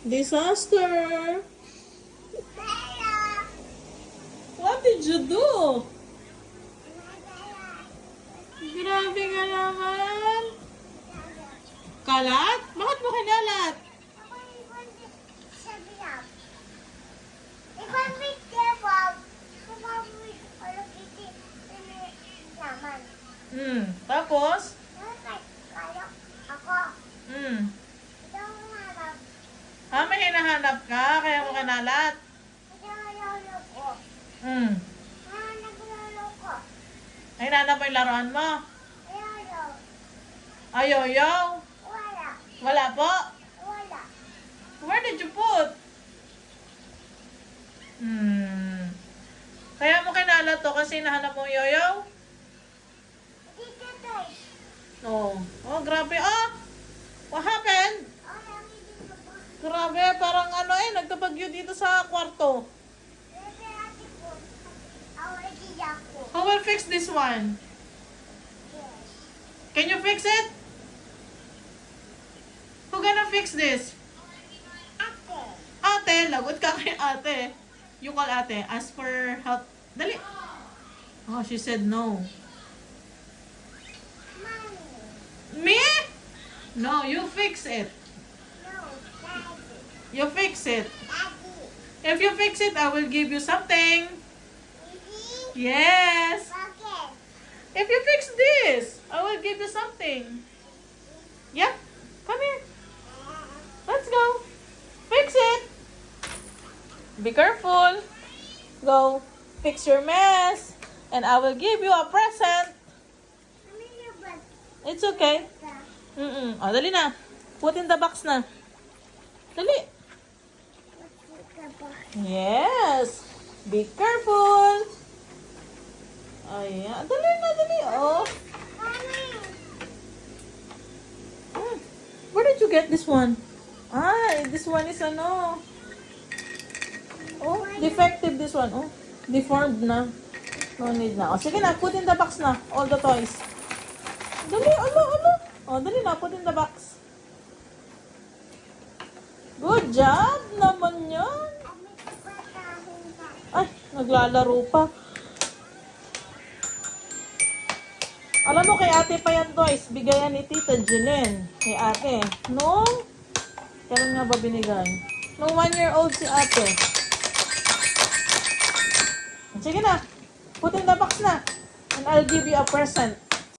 Disaster! What did you do? Grabe nga naman. Kalat? Bakit mo kinalat? Tapos? May hinahanap ka, kaya mo kinalat? Ay, hinahanap mo yung laruan mo? Ayoyo? Wala po? Where did you put? Kaya mo kinalat to kasi hinahanap mo yung yoyo? Oh, grabe. What happened? Grabe, parang nagkabagyo dito sa kwarto. Who will fix this one? Can you fix it? Who gonna fix this? Ate, lagot ka kay ate. You call ate, ask for help. Dali. Oh, she said no. Me? No, you fix it. You fix it. If you fix it, I will give you something. Yes. If you fix this, I will give you something. Yep. Come here. Let's go. Fix it. Be careful. Go. Fix your mess. And I will give you a present. It's okay. Oh, dali na. Put in the box na. Dali. Yes. Be careful. Ayan. Dali na, dali. Oh. Where did you get this one? This one is Oh, defective this one. Oh, deformed na. No need na. Oh, sige na, put in the box na. All the toys. Dali, ano. Oh, dali na, put in the box. Good job naman yan. Ay, naglalaro pa. Alam mo, kay ate pa yan toys. Bigayan ni Tita Jeline. Kay ate. No? Kailan nga ba binigay? Nung 1-year-old si ate. Sige na. Put in the box na. And I'll give you a present.